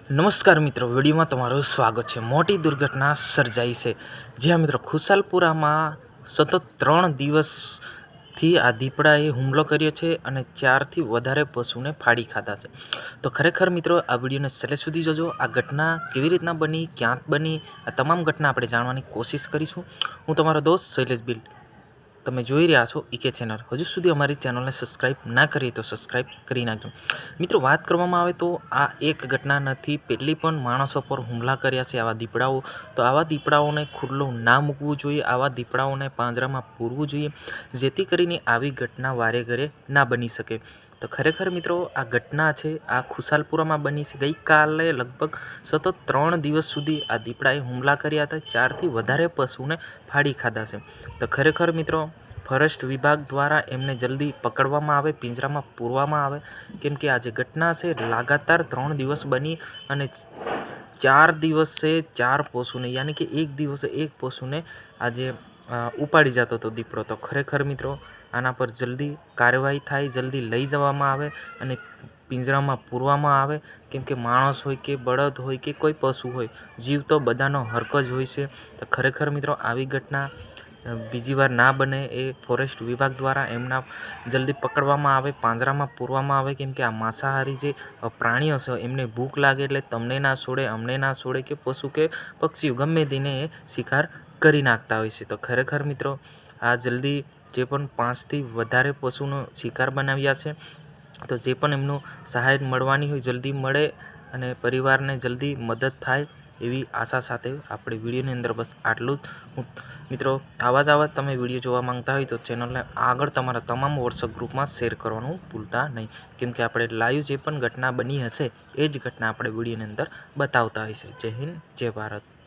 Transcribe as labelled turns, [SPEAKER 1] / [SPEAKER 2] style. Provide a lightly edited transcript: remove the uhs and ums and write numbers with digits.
[SPEAKER 1] નમસ્કાર મિત્રો, વિડીયોમાં તમારું સ્વાગત છે। મોટી દુર્ઘટના સર્જાઈ છે, જ્યાં મિત્રો ખુશાલપુરામાં સતત 3 દિવસથી આ દીપડાએ હુમલો કર્યો છે અને 4થી વધારે પશુને ફાડી ખાધા છે। તો ખરેખર મિત્રો આ વિડીયોને છેલ્લે સુધી જોજો। આ ઘટના કેવી રીતના બની, ક્યાં બની, આ તમામ ઘટના આપણે જાણવાની કોશિશ કરીશું। હું તમારો દોસ્ત શૈલેષ બિલ, તમે જોઈ રહ્યા છો ઈકે ચેનલ। હજુ સુધી અમારી ચેનલને સબસ્ક્રાઈબ ના કરી તો સબસ્ક્રાઈબ કરી નાખજો। મિત્રો, વાત કરવામાં આવે તો આ એક ઘટના નથી, પહેલી પણ માણસો પર હુમલા કર્યા છે આવા દીપડાઓ। તો આવા દીપડાઓને ખુલ્લું ના મૂકવું જોઈએ, આવા દીપડાઓને પાંજરામાં પૂરવું જોઈએ, જેથી કરીને આવી ઘટના વારે ઘરે ના બની શકે। તો ખરેખર મિત્રો આ ઘટના છે આ ખુશાલપુરામાં બની છે। ગઈકાલે લગભગ સતત 3 દિવસ સુધી આ દીપડાએ હુમલા કર્યા હતા, 4થી વધારે પશુને ફાડી ખાધા છે। તો ખરેખર મિત્રો ફોરેસ્ટ વિભાગ દ્વારા એમને જલ્દી પકડવામાં આવે, પિંજરામાં પૂરવામાં આવે, કેમ કે આ જે ઘટના છે લગાતાર 3 દિવસ બની અને 4 દિવસે 4 પશુને, યાની કે એક દિવસે એક પશુને આજે ઉપાડી જતો હતો દીપડો। તો ખરેખર મિત્રો આના પર જલ્દી કાર્યવાહી થાય, જલ્દી લઈ જવામાં આવે અને પિંજરામાં પૂરવામાં આવે, કેમ કે માણસ હોય કે બળદ હોય કે કોઈ પશુ હોય, જીવ તો બધાનો હરક જ હોય છે। તો ખરેખર મિત્રો આવી ઘટના બીજી વાર ના બને એ ફોરેસ્ટ વિભાગ દ્વારા એમના જલ્દી પકડવામાં આવે, પાંજરામાં પૂરવામાં આવે, કેમ કે આ માંસાહારી જે પ્રાણીઓ છે એમને ભૂખ લાગે એટલે તમને ના છોડે, અમને ના છોડે કે પશુ કે પક્ષીઓ ગમે તેને શિકાર કરી નાખતા હોય છે। તો ખરેખર મિત્રો આ જલ્દી જે પણ 5થી વધારે પશુનો શિકાર બનાવ્યા છે, તો જે પણ એમનું સહાય મળવાની હોય જલ્દી મળે અને પરિવારને જલ્દી મદદ થાય એવી આશા સાથે આપણે વિડીયોની અંદર બસ આટલું જ। મિત્રો આવા તમે વિડીયો જોવા માંગતા હોય તો ચેનલને આગળ તમારા તમામ વોટ્સઅપ ગ્રુપમાં શેર કરવાનું ભૂલતા નહીં, કેમ કે આપણે લાઈવ જે પણ ઘટના બની હશે એ જ ઘટના આપણે વિડીયોની અંદર બતાવતા હોય છે। જય હિન્દ, જય ભારત।